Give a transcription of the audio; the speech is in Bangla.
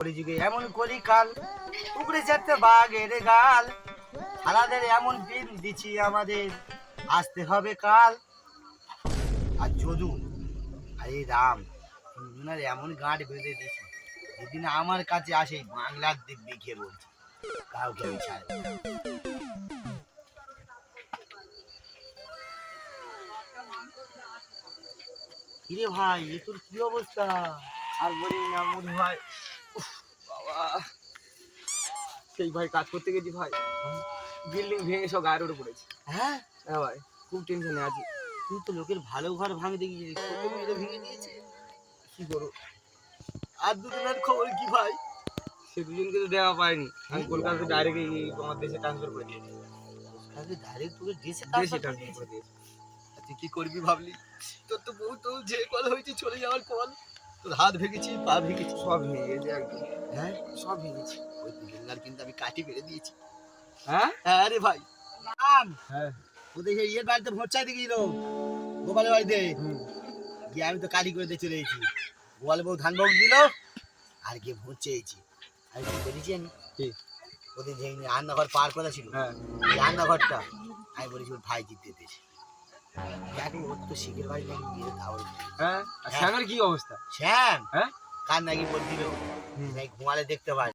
কলিযুগে এমন করি কাল উগড়ে যেতে বাঘের গাল হারাদের এমন দিন দিচ্ছি আমাদের আসতে হবে কাল আর যদু আরে রাম তিনজনের এমন গাঁট বেঁধে দিছি যেদিন আমার কাছে আসে বাংলার দিব্যি খেয়ে বলছি কাউকে আমি ছাড়ব না। কিরে ভাই এ তোর কি অবস্থা? আর বলি না মধু ভাই, উফ, বাবা সেই ভাই কাজ করতে গেছি ভাই, বিল্ডিং ভেঙে সব গায়ের উপরে পড়েছে। হ্যাঁ হ্যাঁ ভাই, খুব টেনশনে আছি। তুই তো লোকের ভালো ঘর ভাঙতে গিয়ে তোকে মেরে ভেঙে দিয়েছে। কি করবো? আর দুজনের খবর কি ভাই? সে দুজনকে তো দেওয়া পায়নি, আমি কলকাতাতে ডাইরেক্ট আমার দেশে ট্রান্সফার করে দিয়েছি। আরে ডাইরেক্ট তোকে দেশে দেশে ট্রান্সফার ট্রান্সফার করে দিয়েছি। তুই কি করবি ভাবলি? তোর তো বউ তো যে কল হয়েছে চলে যাওয়ার কল, তোর হাত ভেঙেছি পা ভেঙেছি সব ভেঙে গেছে একদম, হ্যাঁ সব ভেঙেছি। ওই দুজনকার কিন্তু আমি কাটি মেরে দিয়েছি। হ্যাঁ হ্যাঁ রে ভাই হ্যাঁ ওদের সেই ইয়ের বাড়িতে ভোট চাইতে গেছিল গোপালের বাড়িতে হুম। গিয়ে আমি তো কাটি করে দিয়ে চলে এসেছি। গোপাল বউ ধান ভোগ দিল আর গিয়ে ভোট চেয়েছি। আমি কি করেছি আমি কি? ওদের যে রান্নাঘর পার করা ছিল হ্যাঁ এই রান্নাঘরটা আমি বলেছি ওর ভাই জিততে দিয়েছি। দেখ ওর তো শিখের বাড়ি নাকি বিয়ে ধাওয়ার হ্যাঁ। আর শ্যামের কি অবস্থা? শ্যাম হ্যাঁ কার নাকি বলছিল হুম। নাকি ঘুমালে দেখতে পায়